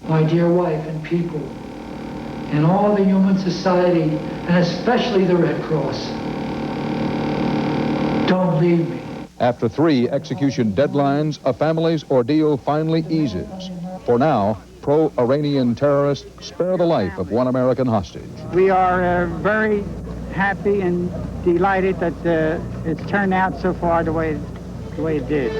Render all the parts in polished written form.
my dear wife and people, and all the human society, and especially the Red Cross. Don't leave me. After 3 execution deadlines, a family's ordeal finally eases. For now, pro-Iranian terrorists spare the life of one American hostage. We are very happy and delighted that it's turned out so far the way it did.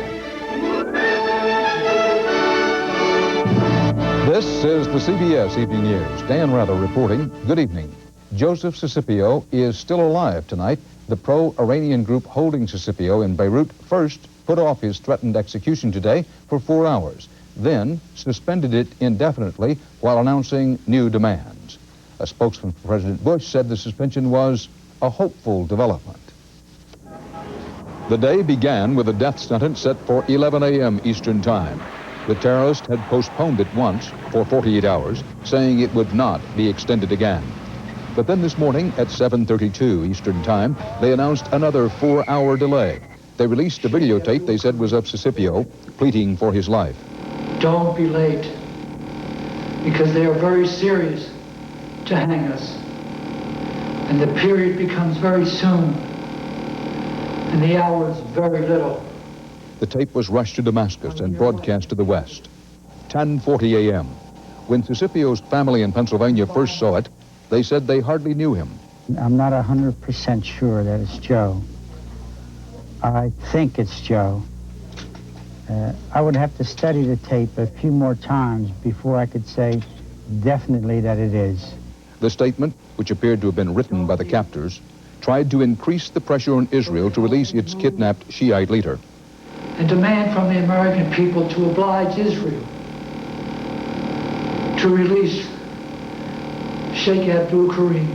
This is the CBS Evening News. Dan Rather reporting. Good evening. Joseph Cicippio is still alive tonight. The pro-Iranian group holding Cicippio in Beirut first put off his threatened execution today for 4 hours, then suspended it indefinitely while announcing new demands. A spokesman for President Bush said the suspension was a hopeful development. The day began with a death sentence set for 11 a.m. Eastern Time. The terrorist had postponed it once for 48 hours, saying it would not be extended again. But then this morning at 7:32 Eastern Time, they announced another 4-hour delay. They released a videotape they said was of Cicippio pleading for his life. Don't be late, because they are very serious to hang us. And the period becomes very soon, and the hour is very little. The tape was rushed to Damascus and broadcast to the West. 10:40 a.m. When Cicippio's family in Pennsylvania first saw it, they said they hardly knew him. I'm not 100% sure that it's Joe. I think it's Joe. I would have to study the tape a few more times before I could say definitely that it is. The statement, which appeared to have been written by the captors, tried to increase the pressure on Israel to release its kidnapped Shiite leader. And demand from the American people to oblige Israel to release Sheikh Abdul Karim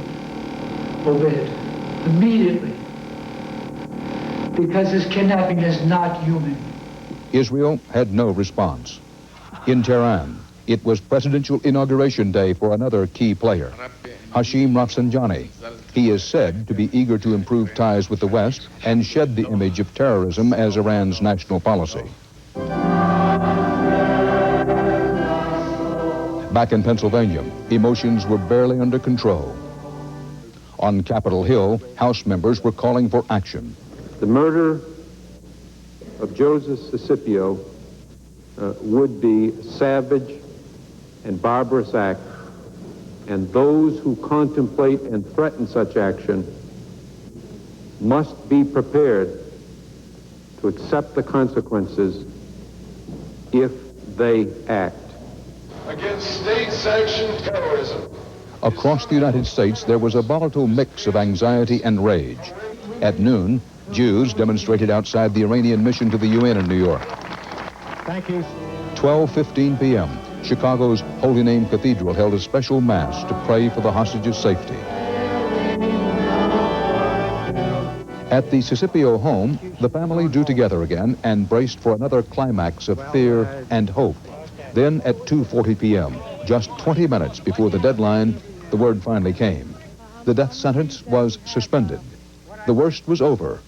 Obed immediately, because his kidnapping is not human. Israel had no response. In Tehran, it was presidential inauguration day for another key player, Hashim Rafsanjani. He is said to be eager to improve ties with the West and shed the image of terrorism as Iran's national policy. Back in Pennsylvania, emotions were barely under control. On Capitol Hill, House members were calling for action. The murder of Joseph Cicippio would be a savage and barbarous act, and those who contemplate and threaten such action must be prepared to accept the consequences if they act. Against state-sanctioned terrorism. Across the United States, there was a volatile mix of anxiety and rage. At noon, Jews demonstrated outside the Iranian mission to the UN in New York. Thank you. 12:15 p.m., Chicago's Holy Name Cathedral held a special mass to pray for the hostages' safety. At the Cicippio home, the family drew together again and braced for another climax of fear and hope. Then at 2:40 p.m., just 20 minutes before the deadline, the word finally came. The death sentence was suspended. The worst was over,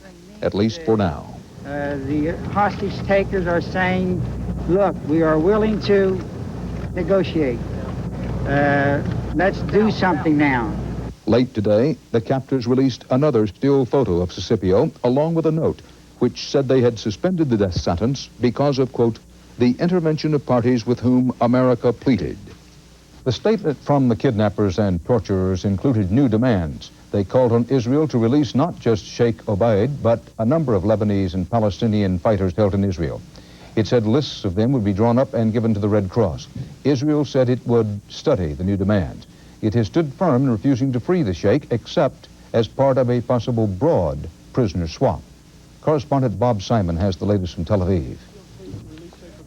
at least for now. The hostage takers are saying, look, we are willing to negotiate. Let's do something now. Late today, the captors released another still photo of Cicippio, along with a note, which said they had suspended the death sentence because of, quote, the intervention of parties with whom America pleaded. The statement from the kidnappers and torturers included new demands. They called on Israel to release not just Sheikh Obaid, but a number of Lebanese and Palestinian fighters held in Israel. It said lists of them would be drawn up and given to the Red Cross. Israel said it would study the new demands. It has stood firm in refusing to free the Sheikh, except as part of a possible broad prisoner swap. Correspondent Bob Simon has the latest from Tel Aviv.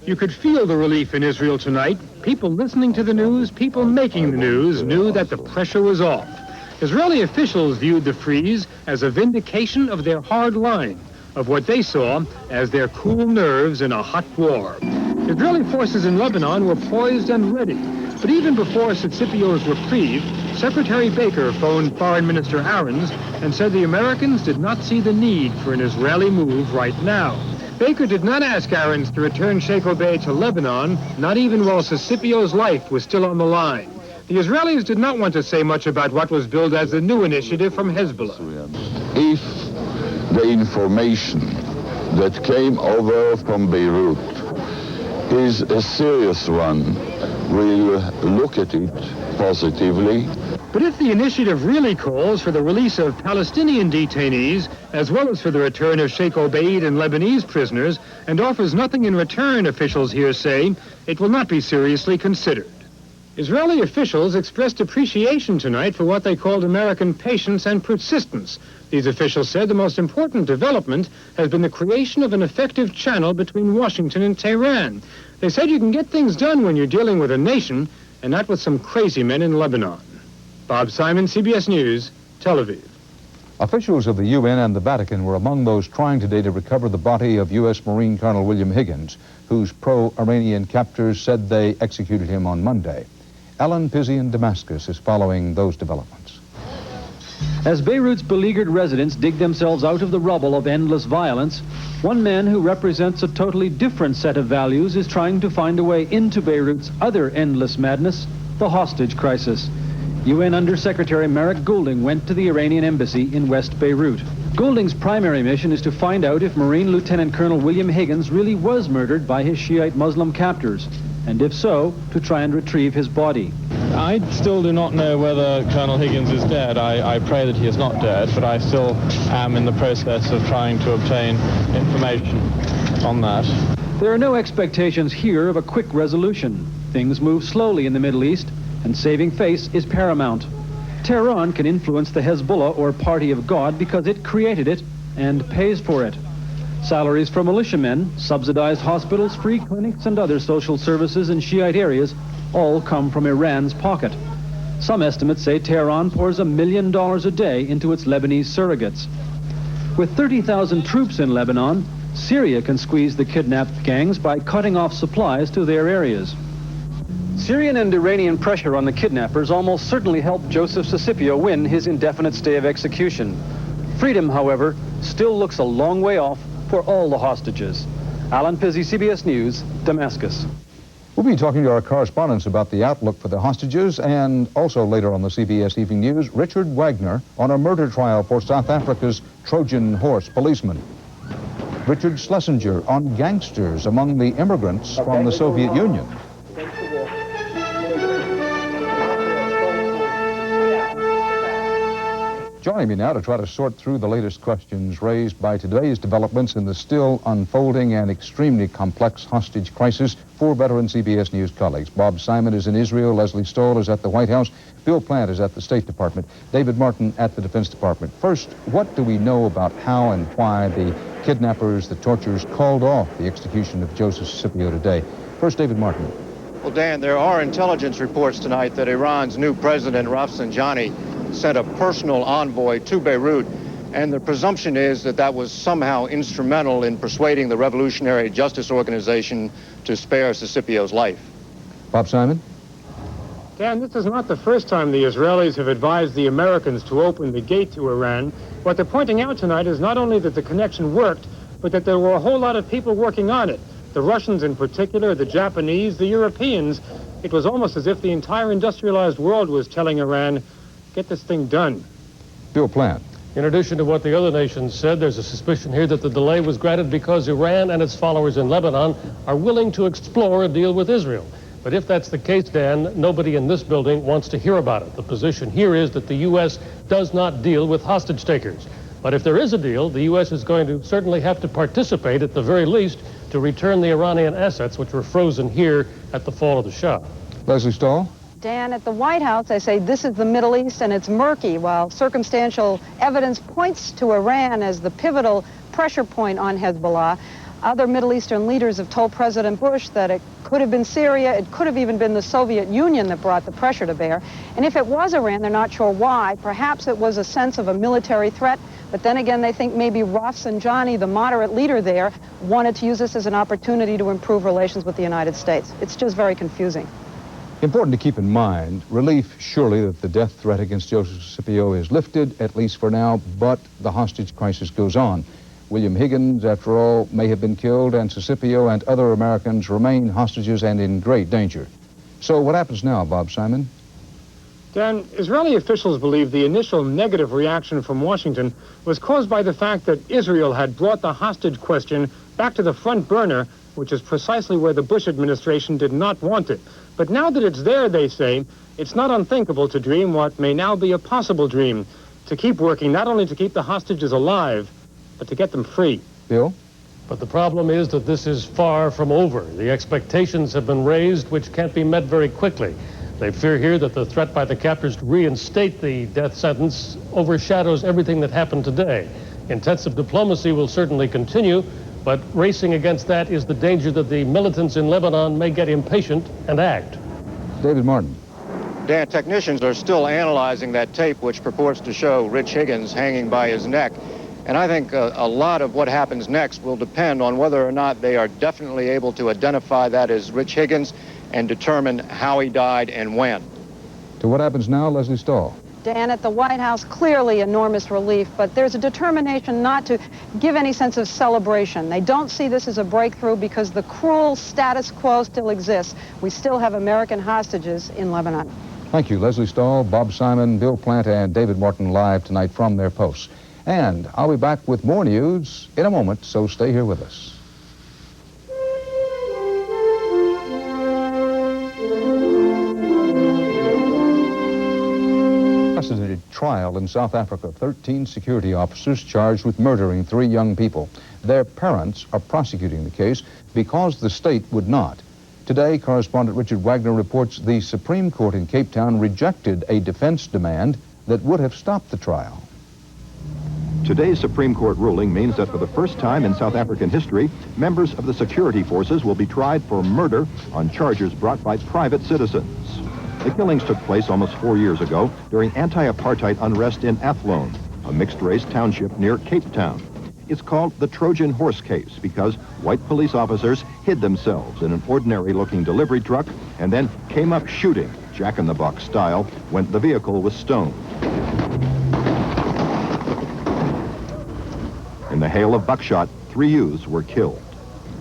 You could feel the relief in Israel tonight. People listening to the news, people making the news, knew that the pressure was off. Israeli officials viewed the freeze as a vindication of their hard line, of what they saw as their cool nerves in a hot war. Israeli forces in Lebanon were poised and ready. But even before Cicippio's reprieve, Secretary Baker phoned Foreign Minister Aarons and said the Americans did not see the need for an Israeli move right now. Baker did not ask Aarons to return Sheikh Obey to Lebanon, not even while Cicippio's life was still on the line. The Israelis did not want to say much about what was billed as the new initiative from Hezbollah. If the information that came over from Beirut is a serious one, we'll look at it positively. But if the initiative really calls for the release of Palestinian detainees, as well as for the return of Sheikh Obeid and Lebanese prisoners, and offers nothing in return, officials here say, it will not be seriously considered. Israeli officials expressed appreciation tonight for what they called American patience and persistence. These officials said the most important development has been the creation of an effective channel between Washington and Tehran. They said you can get things done when you're dealing with a nation and not with some crazy men in Lebanon. Bob Simon, CBS News, Tel Aviv. Officials of the UN and the Vatican were among those trying today to recover the body of U.S. Marine Colonel William Higgins, whose pro-Iranian captors said they executed him on Monday. Alan Pizzi in Damascus is following those developments. As Beirut's beleaguered residents dig themselves out of the rubble of endless violence, one man who represents a totally different set of values is trying to find a way into Beirut's other endless madness, the hostage crisis. UN Undersecretary Marek Goulding went to the Iranian embassy in West Beirut. Goulding's primary mission is to find out if Marine Lieutenant Colonel William Higgins really was murdered by his Shiite Muslim captors, and if so, to try and retrieve his body. I still do not know whether Colonel Higgins is dead. I pray that he is not dead, but I still am in the process of trying to obtain information on that. There are no expectations here of a quick resolution. Things move slowly in the Middle East, and saving face is paramount. Tehran can influence the Hezbollah, or Party of God, because it created it and pays for it. Salaries for militiamen, subsidized hospitals, free clinics, and other social services in Shiite areas all come from Iran's pocket. Some estimates say Tehran pours $1 million a day into its Lebanese surrogates. With 30,000 troops in Lebanon, Syria can squeeze the kidnapped gangs by cutting off supplies to their areas. Syrian and Iranian pressure on the kidnappers almost certainly helped Joseph Cicippio win his indefinite stay of execution. Freedom, however, still looks a long way off for all the hostages. Alan Pizzi, CBS News, Damascus. We'll be talking to our correspondents about the outlook for the hostages, and also later on the CBS Evening News, Richard Wagner on a murder trial for South Africa's Trojan Horse policeman. Richard Schlesinger on gangsters among the immigrants from the Soviet Union. Joining me now to try to sort through the latest questions raised by today's developments in the still unfolding and extremely complex hostage crisis, four veteran CBS News colleagues. Bob Simon is in Israel, Leslie Stahl is at the White House, Bill Plant is at the State Department, David Martin at the Defense Department. First, what do we know about how and why the kidnappers, the torturers, called off the execution of Joseph Cicippio today? First, David Martin. Well, Dan, there are intelligence reports tonight that Iran's new president, Rafsanjani, sent a personal envoy to Beirut, and the presumption is that that was somehow instrumental in persuading the Revolutionary Justice Organization to spare Cicippio's life. Bob Simon? Dan, this is not the first time the Israelis have advised the Americans to open the gate to Iran. What they're pointing out tonight is not only that the connection worked, but that there were a whole lot of people working on it. The Russians in particular, the Japanese, the Europeans. It was almost as if the entire industrialized world was telling Iran, get this thing done. Bill Plant. In addition to what the other nations said, there's a suspicion here that the delay was granted because Iran and its followers in Lebanon are willing to explore a deal with Israel. But if that's the case, Dan, nobody in this building wants to hear about it. The position here is that the U.S. does not deal with hostage takers. But if there is a deal, the U.S. is going to certainly have to participate, at the very least, to return the Iranian assets which were frozen here at the fall of the Shah. Leslie Stahl. Dan, at the White House, they say this is the Middle East and it's murky, while circumstantial evidence points to Iran as the pivotal pressure point on Hezbollah. Other Middle Eastern leaders have told President Bush that it could have been Syria, it could have even been the Soviet Union that brought the pressure to bear. And if it was Iran, they're not sure why. Perhaps it was a sense of a military threat, but then again, they think maybe Rafsanjani, the moderate leader there, wanted to use this as an opportunity to improve relations with the United States. It's just very confusing. Important to keep in mind, relief surely that the death threat against Joseph Cicippio is lifted, at least for now, but the hostage crisis goes on. William Higgins, after all, may have been killed, and Cicippio and other Americans remain hostages and in great danger. So what happens now, Bob Simon? Dan, Israeli officials believe the initial negative reaction from Washington was caused by the fact that Israel had brought the hostage question back to the front burner, which is precisely where the Bush administration did not want it. But now that it's there, they say, it's not unthinkable to dream what may now be a possible dream, to keep working not only to keep the hostages alive, but to get them free. Bill? But the problem is that this is far from over. The expectations have been raised, which can't be met very quickly. They fear here that the threat by the captors to reinstate the death sentence overshadows everything that happened today. Intensive diplomacy will certainly continue, but racing against that is the danger that the militants in Lebanon may get impatient and act. David Morton. Dan, technicians are still analyzing that tape which purports to show Rich Higgins hanging by his neck. And I think a lot of what happens next will depend on whether or not they are definitely able to identify that as Rich Higgins and determine how he died and when. To what happens now, Leslie Stahl? Dan, at the White House, clearly enormous relief, but there's a determination not to give any sense of celebration. They don't see this as a breakthrough because the cruel status quo still exists. We still have American hostages in Lebanon. Thank you, Leslie Stahl, Bob Simon, Bill Plant, and David Morton live tonight from their posts. And I'll be back with more news in a moment, so stay here with us. Unprecedented trial in South Africa. 13 security officers charged with murdering 3 young people. Their parents are prosecuting the case because the state would not. Today, correspondent Richard Wagner reports the Supreme Court in Cape Town rejected a defense demand that would have stopped the trial. Today's Supreme Court ruling means that for the first time in South African history, members of the security forces will be tried for murder on charges brought by private citizens. The killings took place almost 4 years ago during anti-apartheid unrest in Athlone, a mixed-race township near Cape Town. It's called the Trojan Horse case because white police officers hid themselves in an ordinary-looking delivery truck and then came up shooting, Jack-in-the-Box style, when the vehicle was stoned. In the hail of buckshot, 3 youths were killed.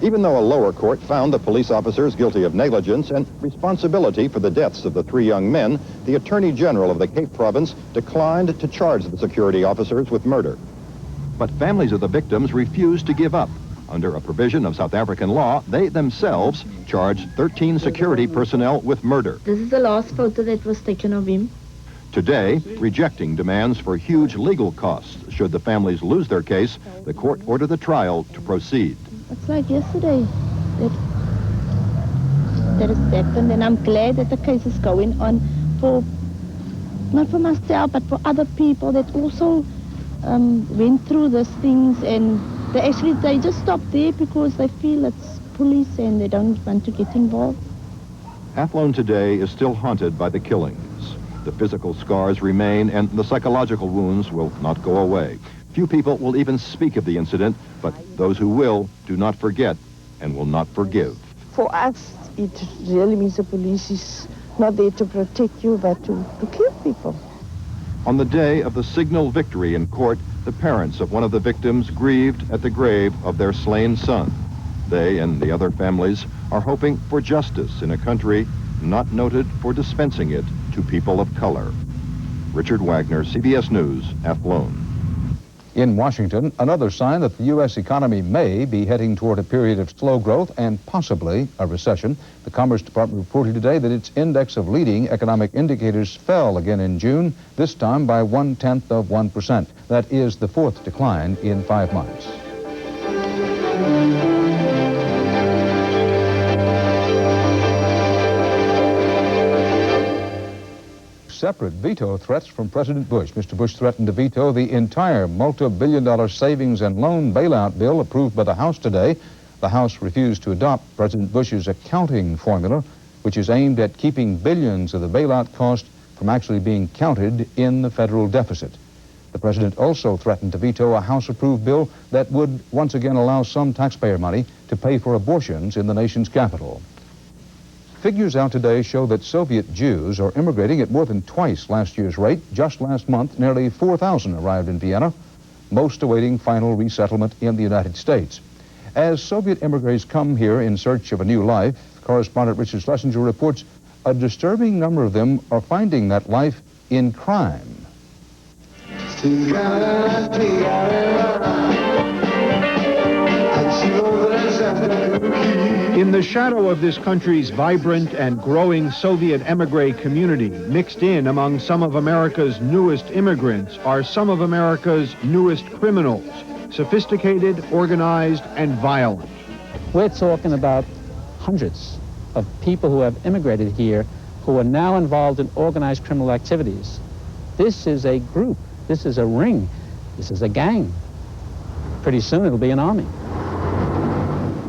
Even though a lower court found the police officers guilty of negligence and responsibility for the deaths of the 3 young men, the Attorney General of the Cape Province declined to charge the security officers with murder. But families of the victims refused to give up. Under a provision of South African law, they themselves charged 13 security personnel with murder. This is the last photo that was taken of him. Today, rejecting demands for huge legal costs. Should the families lose their case, the court ordered the trial to proceed. It's like yesterday that has happened, and I'm glad that the case is going on for, not for myself, but for other people that also went through these things, and they just stop there because they feel it's police and they don't want to get involved. Athlone today is still haunted by the killings. The physical scars remain and the psychological wounds will not go away. Few people will even speak of the incident, but those who will do not forget and will not forgive. For us, it really means the police is not there to protect you, but to kill people. On the day of the signal victory in court, the parents of one of the victims grieved at the grave of their slain son. They and the other families are hoping for justice in a country not noted for dispensing it to people of color. Richard Wagner, CBS News, Athlone. In Washington, another sign that the U.S. economy may be heading toward a period of slow growth and possibly a recession. The Commerce Department reported today that its index of leading economic indicators fell again in June, this time by 0.1%. That is the 4th decline in 5 months. Separate veto threats from President Bush. Mr. Bush threatened to veto the entire multi-billion-dollar savings and loan bailout bill approved by the House today. The House refused to adopt President Bush's accounting formula, which is aimed at keeping billions of the bailout cost from actually being counted in the federal deficit. The president also threatened to veto a House-approved bill that would once again allow some taxpayer money to pay for abortions in the nation's capital. Figures out today show that Soviet Jews are immigrating at more than twice last year's rate. Just last month, nearly 4,000 arrived in Vienna. most awaiting final resettlement in the United States. As Soviet emigres come here in search of a new life, correspondent Richard Schlesinger reports a disturbing number of them are finding that life in crime. In the shadow of this country's vibrant and growing Soviet emigre community, mixed in among some of America's newest immigrants, are some of America's newest criminals, sophisticated, organized, and violent. We're talking about hundreds of people who have immigrated here who are now involved in organized criminal activities. This is a group. This is a ring. This is a gang. Pretty soon it'll be an army.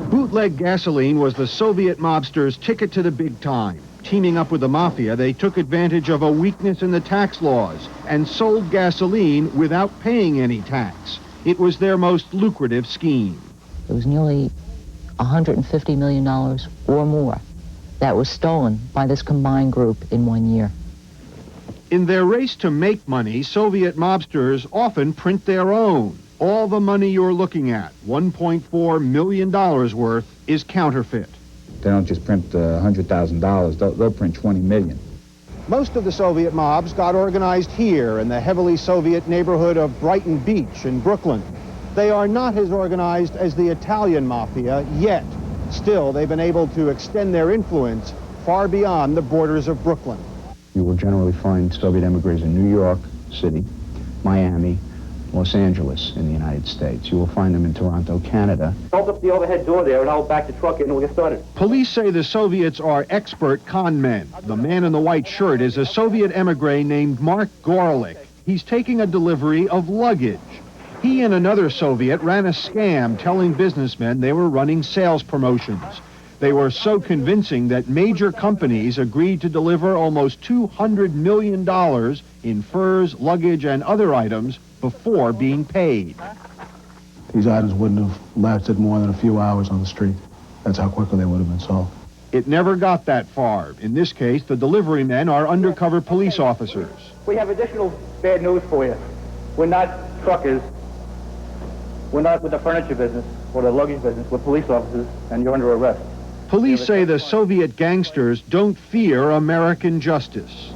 Bootleg gasoline was the Soviet mobsters' ticket to the big time. Teaming up with the mafia, they took advantage of a weakness in the tax laws and sold gasoline without paying any tax. It was their most lucrative scheme. It was nearly $150 million or more that was stolen by this combined group in 1 year. In their race to make money, Soviet mobsters often print their own. All the money you're looking at, $1.4 million worth, is counterfeit. They don't just print $100,000, they'll print 20 million. Most of the Soviet mobs got organized here in the heavily Soviet neighborhood of Brighton Beach in Brooklyn. They are not as organized as the Italian mafia yet. Still, they've been able to extend their influence far beyond the borders of Brooklyn. You will generally find Soviet emigres in New York City, Miami, Los Angeles in the United States. You will find them in Toronto, Canada. Hold up the overhead door there and I'll back the truck in and we'll get started. Police say the Soviets are expert con men. The man in the white shirt is a Soviet emigre named Mark Gorelick. He's taking a delivery of luggage. He and another Soviet ran a scam telling businessmen they were running sales promotions. They were so convincing that major companies agreed to deliver almost $200 million in furs, luggage, and other items before being paid. These items wouldn't have lasted more than a few hours on the street. That's how quickly they would have been sold. It never got that far. In this case, the delivery men are undercover police officers. We have additional bad news for you. We're not truckers. We're not with the furniture business or the luggage business. We're police officers, and you're under arrest. Police say the Soviet gangsters don't fear American justice.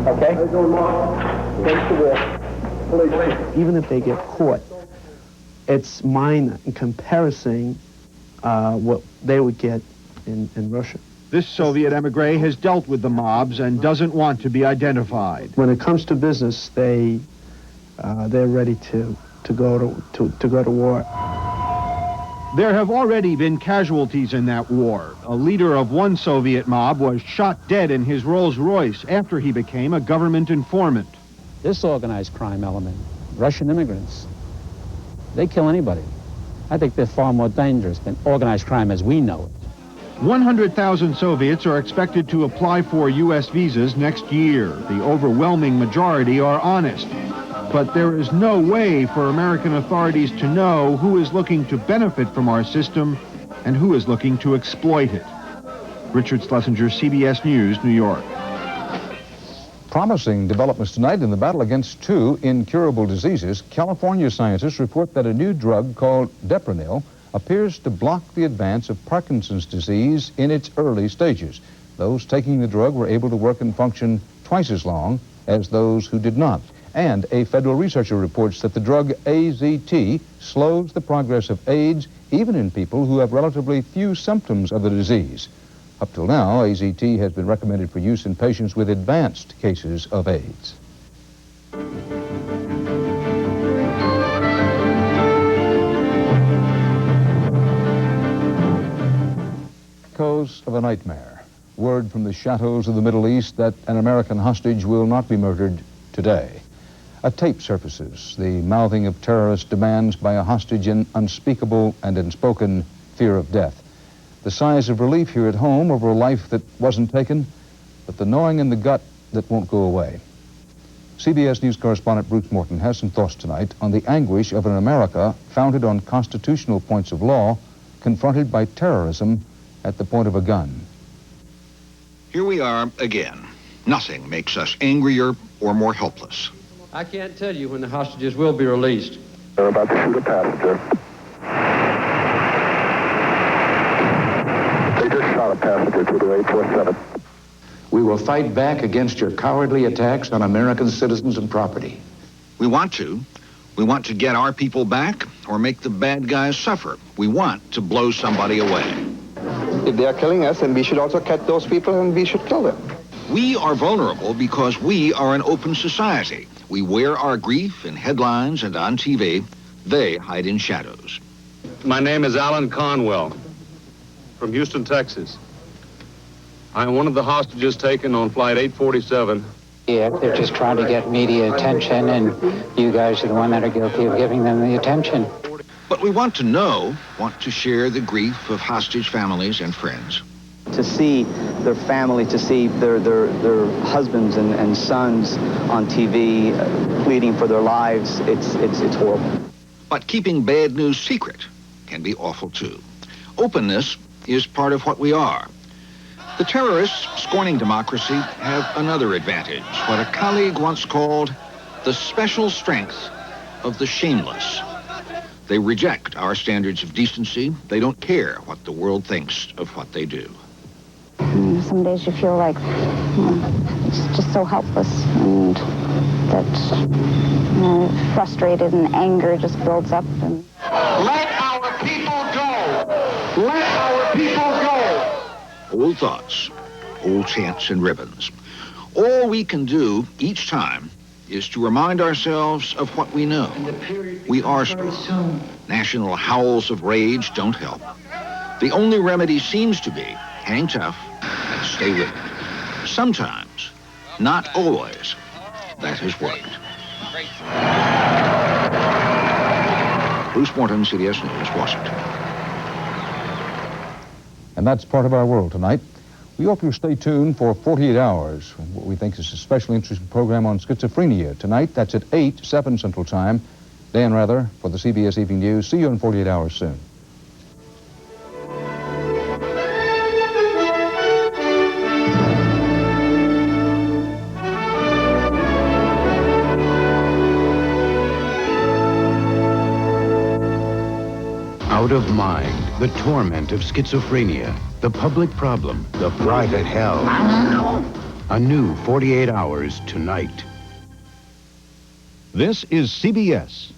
Okay? Even if they get caught, it's minor in comparison what they would get in Russia. This Soviet emigre has dealt with the mobs and doesn't want to be identified. When it comes to business, they're ready to go to war. There have already been casualties in that war. A leader of one Soviet mob was shot dead in his Rolls-Royce after he became a government informant. This organized crime element, Russian immigrants, they kill anybody. I think they're far more dangerous than organized crime as we know it. 100,000 Soviets are expected to apply for U.S. visas next year. The overwhelming majority are honest. But there is no way for American authorities to know who is looking to benefit from our system and who is looking to exploit it. Richard Schlesinger, CBS News, New York. Promising developments tonight in the battle against two incurable diseases. California scientists report that a new drug called Depronil appears to block the advance of Parkinson's disease in its early stages. Those taking the drug were able to work and function twice as long as those who did not. And a federal researcher reports that the drug AZT slows the progress of AIDS even in people who have relatively few symptoms of the disease. Up till now, AZT has been recommended for use in patients with advanced cases of AIDS. Echoes of a nightmare. Word from the shadows of the Middle East that an American hostage will not be murdered today. A tape surfaces, the mouthing of terrorist demands by a hostage in unspeakable and unspoken fear of death. The sighs of relief here at home over a life that wasn't taken, but the gnawing in the gut that won't go away. CBS News correspondent Bruce Morton has some thoughts tonight on the anguish of an America founded on constitutional points of law, confronted by terrorism at the point of a gun. Here we are again. Nothing makes us angrier or more helpless. I can't tell you when the hostages will be released. They're about to shoot a passenger. They just shot a passenger to their 847. We will fight back against your cowardly attacks on American citizens and property. We want to. We want to get our people back or make the bad guys suffer. We want to blow somebody away. If they are killing us, then we should also catch those people and we should kill them. We are vulnerable because we are an open society. We wear our grief in headlines and on TV. They hide in shadows. My name is Alan Conwell from Houston, Texas. I am one of the hostages taken on flight 847. Yeah, they're just trying to get media attention, and you guys are the one that are guilty of giving them the attention. But we want to know, want to share the grief of hostage families and friends. To see their family, to see their husbands and sons on TV pleading for their lives, it's horrible. But keeping bad news secret can be awful too. Openness is part of what we are. The terrorists, scorning democracy, have another advantage, what a colleague once called the special strength of the shameless. They reject our standards of decency. They don't care what the world thinks of what they do. Some days you feel like it's just so helpless, and that frustrated and anger just builds up. And let our people go! Let our people go! Old thoughts, old chants and ribbons. All we can do each time is to remind ourselves of what we know. We are strong. National howls of rage don't help. The only remedy seems to be hang tough and stay with it. Sometimes, not always, that has worked. Bruce Morton, CBS News, Washington. And that's part of our world tonight. We hope you'll stay tuned for 48 Hours, what we think is a specially interesting program on schizophrenia. Tonight, that's at 8, 7 Central Time. Dan Rather for the CBS Evening News. See you in 48 Hours soon. Out of mind, the torment of schizophrenia, the public problem, the private hell. A new 48 Hours tonight. This is CBS.